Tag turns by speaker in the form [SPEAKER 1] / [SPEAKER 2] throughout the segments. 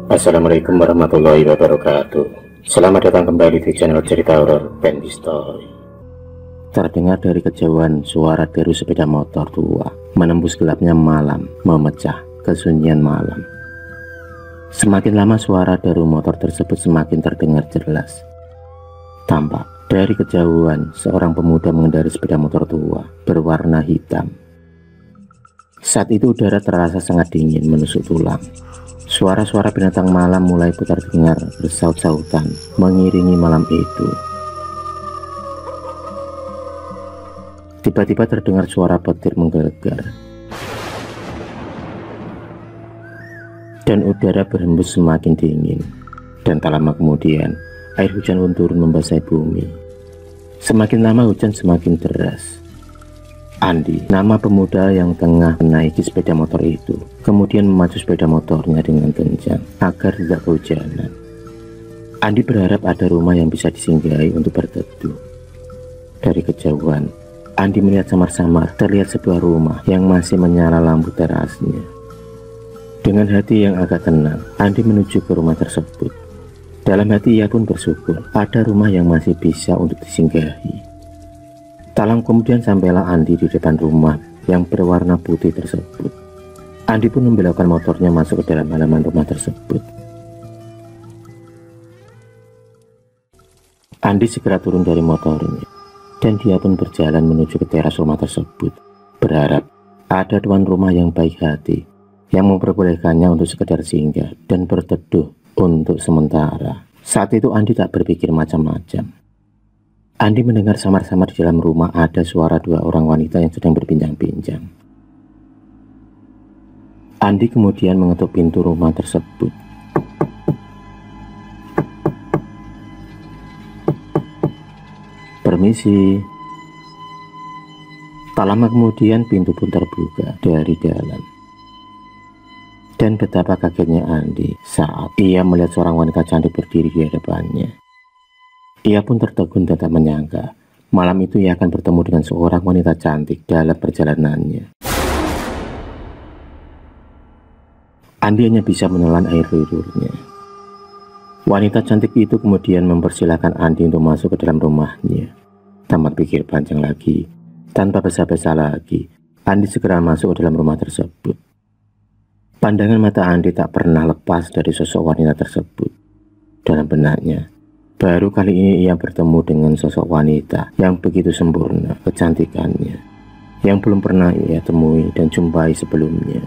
[SPEAKER 1] Assalamualaikum warahmatullahi wabarakatuh. Selamat datang kembali di channel cerita horor Bendy Story. Terdengar dari kejauhan suara deru sepeda motor tua menembus gelapnya malam, memecah kesunyian malam. Semakin lama suara deru motor tersebut semakin terdengar jelas. Tampak dari kejauhan seorang pemuda mengendarai sepeda motor tua berwarna hitam. Saat itu udara terasa sangat dingin menusuk tulang. Suara-suara binatang malam mulai putar dengar bersaut-sautan mengiringi malam itu. Tiba-tiba terdengar suara petir menggelegar dan udara berhembus semakin dingin. Dan tak lama kemudian air hujan pun turun membasahi bumi. Semakin lama hujan semakin deras. Andi, nama pemuda yang tengah menaiki sepeda motor itu, kemudian memacu sepeda motornya dengan kencang agar tidak kehujanan. Andi berharap ada rumah yang bisa disinggahi untuk berteduh. Dari kejauhan, Andi melihat samar-samar terlihat sebuah rumah yang masih menyala lampu terasnya. Dengan hati yang agak tenang, Andi menuju ke rumah tersebut. Dalam hati ia pun bersyukur ada rumah yang masih bisa untuk disinggahi. Tak lama kemudian sampailah Andi di depan rumah yang berwarna putih tersebut. Andi pun membelokkan motornya masuk ke dalam halaman rumah tersebut. Andi segera turun dari motornya dan dia pun berjalan menuju ke teras rumah tersebut, berharap ada tuan rumah yang baik hati yang memperbolehkannya untuk sekedar singgah dan berteduh untuk sementara. Saat itu Andi tak berpikir macam-macam. Andi mendengar samar-samar di dalam rumah ada suara dua orang wanita yang sedang berbincang-bincang. Andi kemudian mengetuk pintu rumah tersebut. Permisi. Tak lama kemudian pintu pun terbuka dari dalam. Dan betapa kagetnya Andi saat ia melihat seorang wanita cantik berdiri di hadapannya. Ia pun tertegun dan tak menyangka malam itu ia akan bertemu dengan seorang wanita cantik dalam perjalanannya. Andi hanya bisa menelan air liurnya. Wanita cantik itu kemudian mempersilahkan Andi untuk masuk ke dalam rumahnya. Tanpa pikir panjang lagi, tanpa basa-basa lagi, Andi segera masuk ke dalam rumah tersebut. Pandangan mata Andi tak pernah lepas dari sosok wanita tersebut. Dalam benaknya, baru kali ini ia bertemu dengan sosok wanita yang begitu sempurna kecantikannya, yang belum pernah ia temui dan jumpai sebelumnya.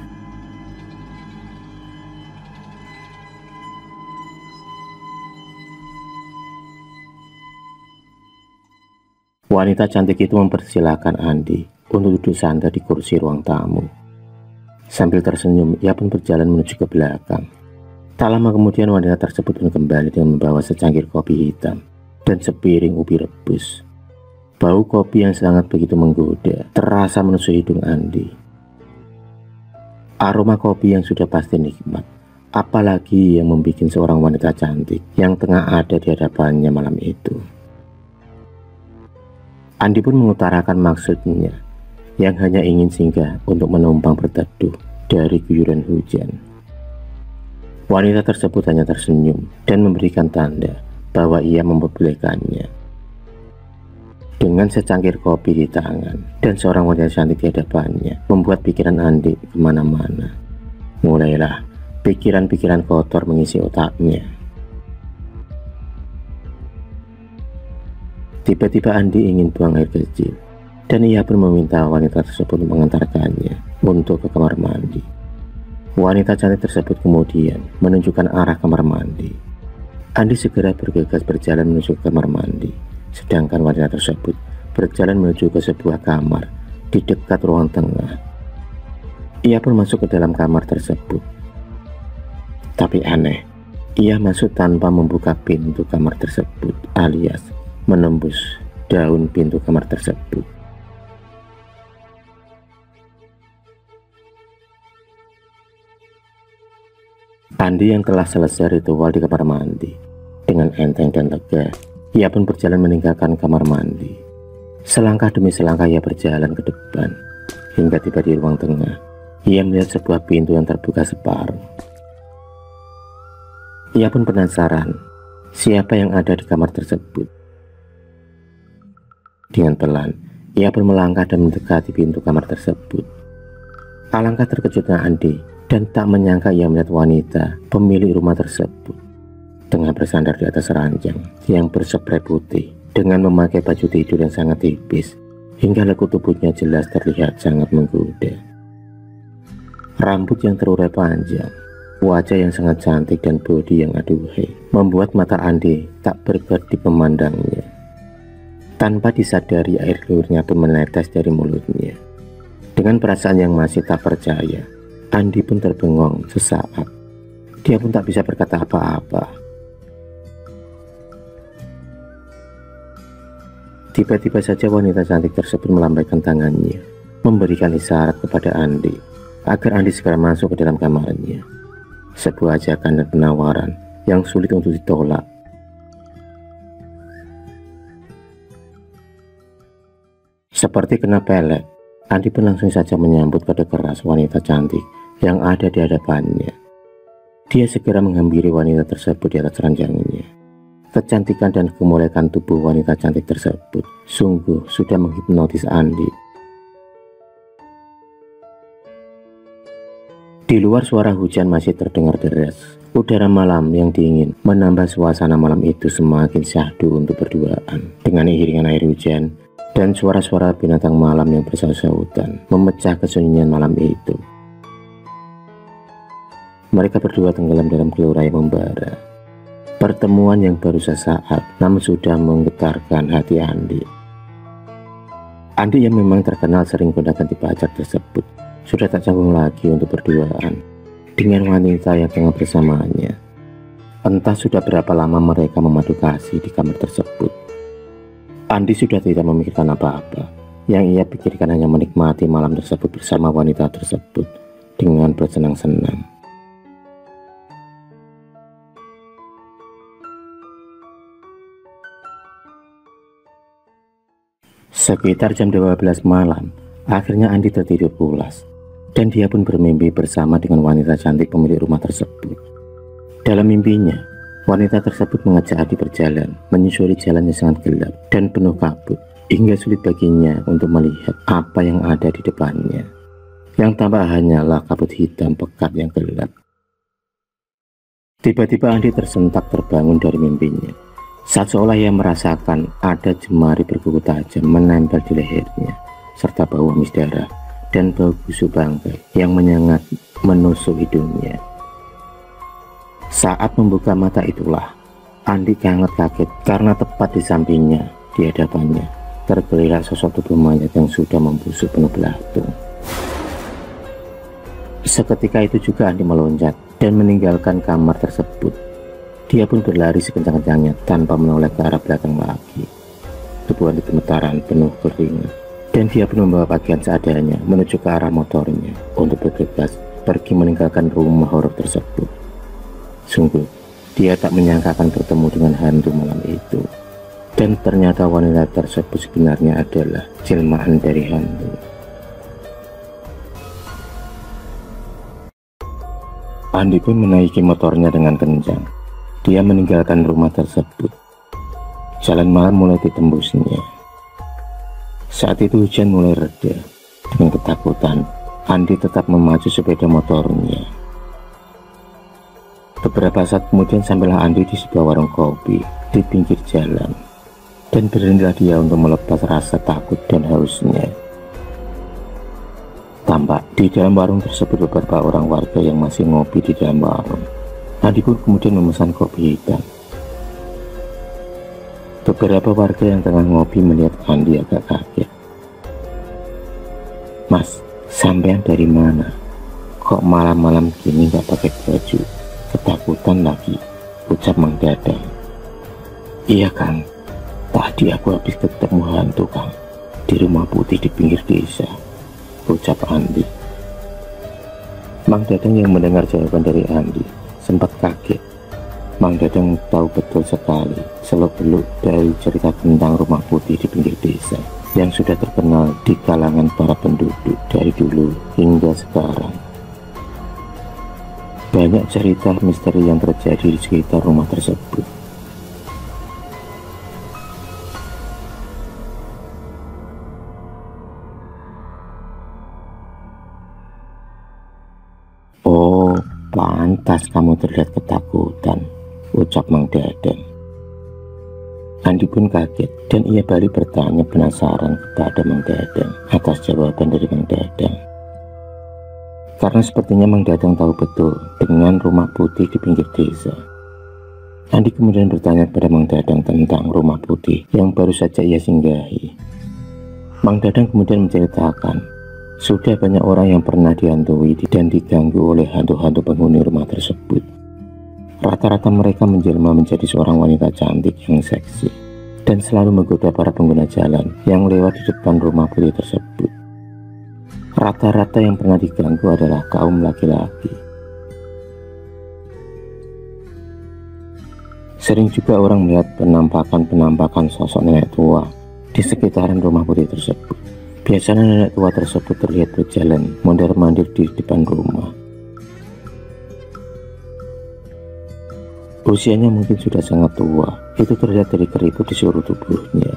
[SPEAKER 1] Wanita cantik itu mempersilahkan Andi untuk duduk santai di kursi ruang tamu. Sambil tersenyum, ia pun berjalan menuju ke belakang. Tak lama kemudian wanita tersebut pun kembali dengan membawa secangkir kopi hitam dan sepiring ubi rebus. Bau kopi yang sangat begitu menggoda terasa menusuk hidung Andi. Aroma kopi yang sudah pasti nikmat, apalagi yang membuat seorang wanita cantik yang tengah ada di hadapannya malam itu. Andi pun mengutarakan maksudnya yang hanya ingin singgah untuk menumpang berteduh dari guyuran hujan. Wanita tersebut hanya tersenyum dan memberikan tanda bahwa ia memperbolehkannya. Dengan secangkir kopi di tangan dan seorang wanita cantik di hadapannya membuat pikiran Andi kemana-mana. Mulailah pikiran-pikiran kotor mengisi otaknya. Tiba-tiba Andi ingin buang air kecil dan ia pun meminta wanita tersebut mengantarkannya untuk ke kamar mandi. Wanita cantik tersebut kemudian menunjukkan arah kamar mandi. Andi segera bergegas berjalan menuju kamar mandi, sedangkan wanita tersebut berjalan menuju ke sebuah kamar di dekat ruang tengah. Ia pun masuk ke dalam kamar tersebut. Tapi aneh, ia masuk tanpa membuka pintu kamar tersebut, alias menembus daun pintu kamar tersebut. Andi yang telah selesai ritual di kamar mandi, dengan enteng dan lega, ia pun berjalan meninggalkan kamar mandi. Selangkah demi selangkah ia berjalan ke depan, hingga tiba di ruang tengah. Ia melihat sebuah pintu yang terbuka separuh. Ia pun penasaran siapa yang ada di kamar tersebut. Dengan pelan, ia pun melangkah dan mendekati pintu kamar tersebut. Alangkah terkejutnya Andi dan tak menyangka ia melihat wanita pemilik rumah tersebut tengah bersandar di atas ranjang yang berspray putih dengan memakai baju tidur yang sangat tipis hingga lekuk tubuhnya jelas terlihat sangat menggoda. Rambut yang terurai panjang, wajah yang sangat cantik dan bodi yang aduhai membuat mata Andi tak berkedip memandangnya. Tanpa disadari air liurnya pun menetes dari mulutnya. Dengan perasaan yang masih tak percaya, Andi pun terbengong sesaat. Dia pun tak bisa berkata apa-apa. Tiba-tiba saja wanita cantik tersebut melambaikan tangannya, memberikan isyarat kepada Andi agar Andi segera masuk ke dalam kamarnya. Sebuah ajakan dan penawaran yang sulit untuk ditolak. Seperti kena pelek, Andi pun langsung saja menyambut kode keras wanita cantik yang ada di hadapannya. Dia segera menghampiri wanita tersebut di atas ranjangnya. Kecantikan dan kemolekan tubuh wanita cantik tersebut sungguh sudah menghipnotis Andi. Di luar suara hujan masih terdengar deras. Udara malam yang dingin menambah suasana malam itu semakin syahdu untuk berduaan. Dengan iringan air hujan dan suara-suara binatang malam yang bersaut-sautan memecah kesunyian malam itu. Mereka berdua tenggelam dalam gelora yang membara. Pertemuan yang baru sesaat namun sudah menggetarkan hati Andi. Andi yang memang terkenal sering gonta-ganti pacar tersebut sudah tak canggung lagi untuk berduaan dengan wanita yang tengah bersamanya. Entah sudah berapa lama mereka memadu kasih di kamar tersebut. Andi sudah tidak memikirkan apa-apa. Yang ia pikirkan hanya menikmati malam tersebut bersama wanita tersebut dengan bersenang-senang. Sekitar jam 12 malam, akhirnya Andi tertidur pulas. Dan dia pun bermimpi bersama dengan wanita cantik pemilik rumah tersebut. Dalam mimpinya, wanita tersebut mengajak Andi berjalan, menyusuri jalan yang sangat gelap dan penuh kabut, hingga sulit baginya untuk melihat apa yang ada di depannya. Yang tampak hanyalah kabut hitam pekat yang gelap. Tiba-tiba Andi tersentak terbangun dari mimpinya, saat seolah ia merasakan ada jemari berkuku tajam menempel di lehernya, serta bau amis darah dan bau busuk bangkai yang menyengat menusuk hidungnya. Saat membuka mata itulah Andi sangat kaget karena tepat di sampingnya, di hadapannya, tergeliat sosok tubuh mayat yang sudah membusuk penuh belatung. Seketika itu juga Andi meloncat dan meninggalkan kamar tersebut. Dia pun berlari sekencang-kencangnya tanpa menoleh ke arah belakang lagi. Tubuh Andi gemetaran penuh keringat, dan dia pun membawa pakaian seadanya menuju ke arah motornya untuk bergegas pergi meninggalkan rumah horor tersebut. Sungguh, dia tak menyangka akan bertemu dengan hantu malam itu. Dan ternyata wanita tersebut sebenarnya adalah jelmaan dari hantu. Andi pun menaiki motornya dengan kencang. Dia meninggalkan rumah tersebut. Jalan malam mulai ditembusnya. Saat itu hujan mulai reda. Dengan ketakutan, Andi tetap memacu sepeda motornya. Beberapa saat kemudian sampailah Andi di sebuah warung kopi di pinggir jalan. Dan berhentilah dia untuk melepas rasa takut dan hausnya. Tampak di dalam warung tersebut beberapa orang warga yang masih ngopi di dalam warung. Andi pun kemudian memesan kopi hitam. Beberapa warga yang tengah ngopi melihat Andi agak kaget. "Mas, sampean dari mana? Kok malam-malam gini gak pakai baju? Ketakutan lagi," ucap Mang Dadang. "Iya Kang, tadi aku habis ketemu hantu Kang, di rumah putih di pinggir desa," ucap Andi. Mang Dadang yang mendengar jawaban dari Andi sempat kaget. Mang Dadang tahu betul sekali seluk-beluk dari cerita tentang rumah putih di pinggir desa yang sudah terkenal di kalangan para penduduk dari dulu hingga sekarang. Banyak cerita misteri yang terjadi di sekitar rumah tersebut. "Oh, pantas kamu terlihat ketakutan," ucap Mang Dadang. Andi pun kaget dan ia balik bertanya penasaran kepada Mang Dadang atas jawaban dari Mang Dadang. Karena sepertinya Mang Dadang tahu betul dengan rumah putih di pinggir desa. Andi kemudian bertanya kepada Mang Dadang tentang rumah putih yang baru saja ia singgahi. Mang Dadang kemudian menceritakan, sudah banyak orang yang pernah dihantui dan diganggu oleh hantu-hantu penghuni rumah tersebut. Rata-rata mereka menjelma menjadi seorang wanita cantik yang seksi dan selalu menggoda para pengguna jalan yang lewat di depan rumah putih tersebut. Rata-rata yang pernah diganggu adalah kaum laki-laki. Sering juga orang melihat penampakan sosok nenek tua di sekitaran rumah putih tersebut. Biasanya nenek tua tersebut terlihat berjalan mondar-mandir di depan rumah. Usianya mungkin sudah sangat tua, itu terlihat dari keriput di seluruh tubuhnya.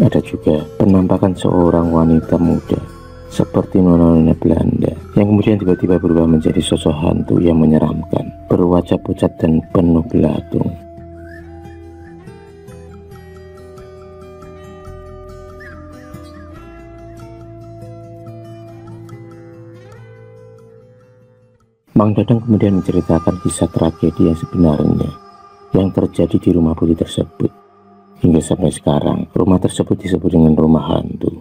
[SPEAKER 1] Ada juga penampakan seorang wanita muda seperti nona-nona Belanda yang kemudian tiba-tiba berubah menjadi sosok hantu yang menyeramkan, berwajah pucat dan penuh belatung. Mang Dadang kemudian menceritakan kisah tragedi yang sebenarnya yang terjadi di rumah putih tersebut. Hingga sampai sekarang, rumah tersebut disebut dengan rumah hantu.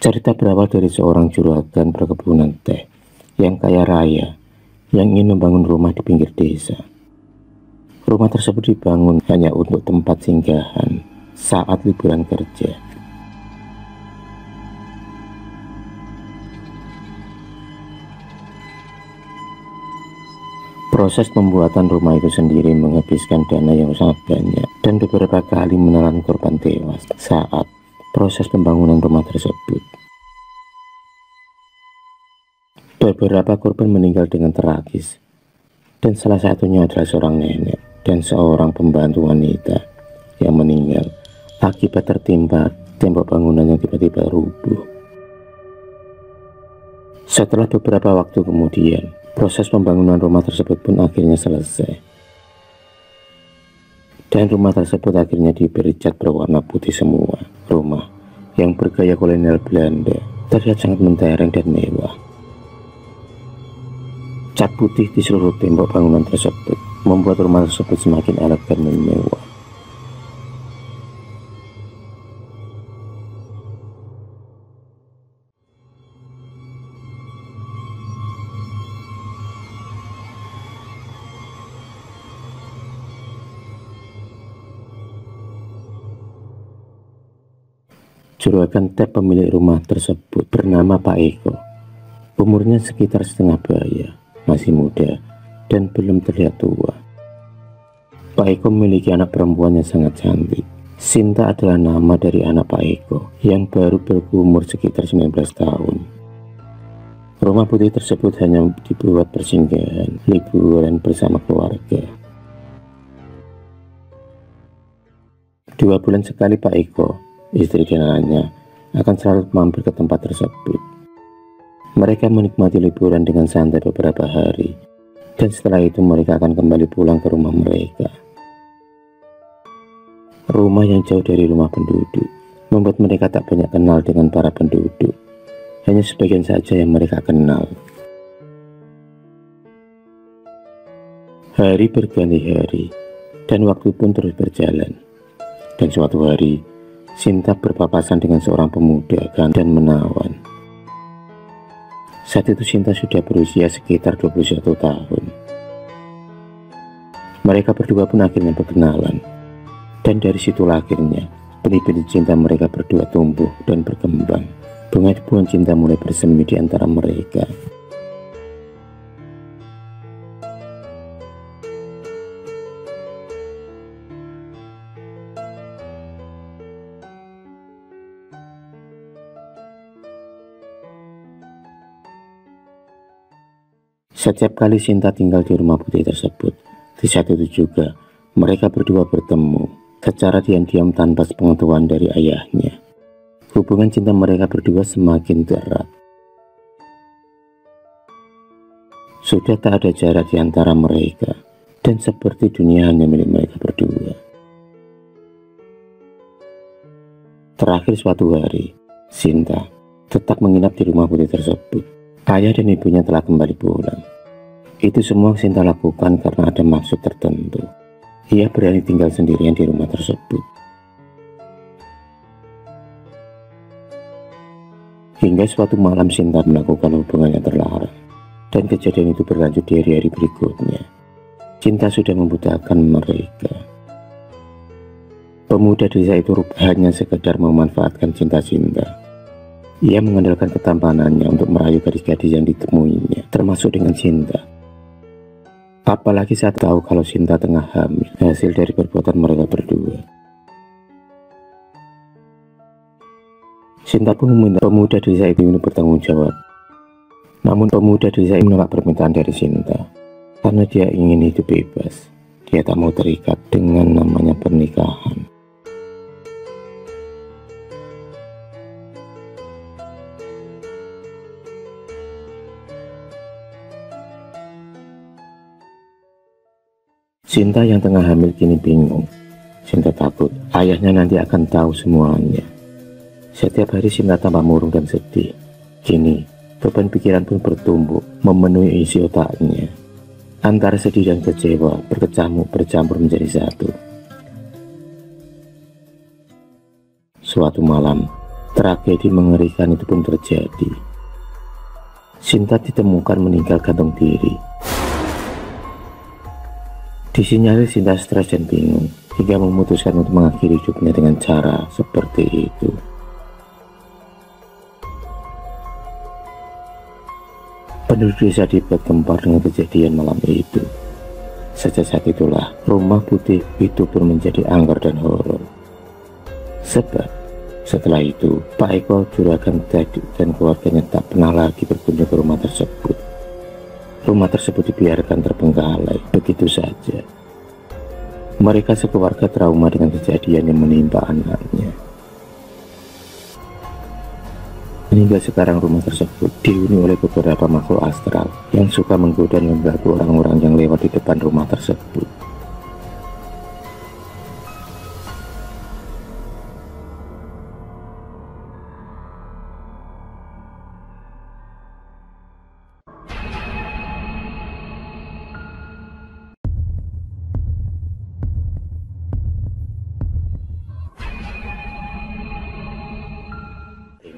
[SPEAKER 1] Cerita berawal dari seorang juragan perkebunan teh yang kaya raya yang ingin membangun rumah di pinggir desa. Rumah tersebut dibangun hanya untuk tempat singgahan saat liburan kerja. Proses pembuatan rumah itu sendiri menghabiskan dana yang sangat banyak dan beberapa kali menelan korban tewas saat proses pembangunan rumah tersebut. Beberapa korban meninggal dengan tragis, dan salah satunya adalah seorang nenek dan seorang pembantu wanita yang meninggal akibat tertimpa tembok bangunan yang tiba-tiba rubuh. Setelah beberapa waktu kemudian, proses pembangunan rumah tersebut pun akhirnya selesai. Dan rumah tersebut akhirnya diberi cat berwarna putih semua. Rumah yang bergaya kolonial Belanda terlihat sangat mentereng dan mewah. Cat putih di seluruh tembok bangunan tersebut membuat rumah tersebut semakin elegan dan mewah. Juragan teh pemilik rumah tersebut bernama Pak Eko. Umurnya sekitar setengah baya, masih muda dan belum terlihat tua. Pak Eko memiliki anak perempuan yang sangat cantik. Sinta adalah nama dari anak Pak Eko yang baru berumur sekitar 19 tahun. Rumah putih tersebut hanya dibuat persinggahan, liburan bersama keluarga. 2 bulan sekali Pak Eko, istri dan anaknya akan selalu mampir ke tempat tersebut. Mereka menikmati liburan dengan santai beberapa hari, dan setelah itu mereka akan kembali pulang ke rumah mereka. Rumah yang jauh dari rumah penduduk membuat mereka tak banyak kenal dengan para penduduk. Hanya sebagian saja yang mereka kenal. Hari berganti hari, dan waktu pun terus berjalan. Dan suatu hari, Sinta berpapasan dengan seorang pemuda dan menawan. Saat itu Sinta sudah berusia sekitar 21 tahun. Mereka berdua pun akhirnya berkenalan. Dan dari situlah akhirnya benih-benih cinta mereka berdua tumbuh dan berkembang. Bunga-bunga cinta mulai bersemi di antara mereka. Setiap kali Sinta tinggal di rumah putih tersebut, di saat itu juga mereka berdua bertemu secara diam-diam tanpa sepengetahuan dari ayahnya. Hubungan cinta mereka berdua semakin erat. Sudah tak ada jarak di antara mereka, dan seperti dunia hanya milik mereka berdua. Terakhir suatu hari, Sinta tetap menginap di rumah putih tersebut. Ayah dan ibunya telah kembali pulang. Itu semua Sinta lakukan karena ada maksud tertentu. Ia berani tinggal sendirian di rumah tersebut. Hingga suatu malam Sinta melakukan hubungan yang terlarang. Dan kejadian itu berlanjut di hari-hari berikutnya. Cinta sudah membutakan mereka. Pemuda desa itu hanya sekedar memanfaatkan cinta Sinta. Ia mengandalkan ketampanannya untuk merayu gadis-gadis yang ditemuinya, termasuk dengan Sinta. Apalagi saat tahu kalau Sinta tengah hamil, hasil dari perbuatan mereka berdua. Sinta pun meminta pemuda desa itu untuk bertanggung jawab. Namun pemuda desa itu menolak permintaan dari Sinta. Karena dia ingin hidup bebas. Dia tak mau terikat dengan namanya pernikahan. Sinta yang tengah hamil kini bingung. Sinta takut ayahnya nanti akan tahu semuanya. Setiap hari Sinta tambah murung dan sedih. Kini beban pikiran pun bertumbuk memenuhi isi otaknya. Antara sedih dan kecewa berkecamuk bercampur menjadi satu. Suatu malam, tragedi mengerikan itu pun terjadi. Sinta ditemukan meninggal gantung diri. Disinyalir Sinta stres dan bingung hingga memutuskan untuk mengakhiri hidupnya dengan cara seperti itu. Penduduk desa dibuat gempar dengan kejadian malam itu. Sejak saat itulah rumah putih itu pun menjadi angker dan horor. Sebab setelah itu Pak Eko, juragan Teddy dan keluarganya tak pernah lagi berkunjung ke rumah tersebut. Rumah tersebut dibiarkan terbengkalai begitu saja. Mereka sekeluarga trauma dengan kejadian yang menimpa anaknya. Hingga sekarang rumah tersebut dihuni oleh beberapa makhluk astral yang suka menggoda dan mengganggu orang-orang yang lewat di depan rumah tersebut.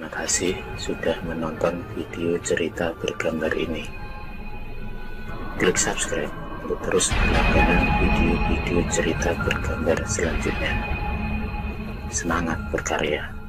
[SPEAKER 1] Terima kasih sudah menonton video cerita bergambar ini. Klik subscribe untuk terus mendapatkan video-video cerita bergambar selanjutnya. Semangat berkarya.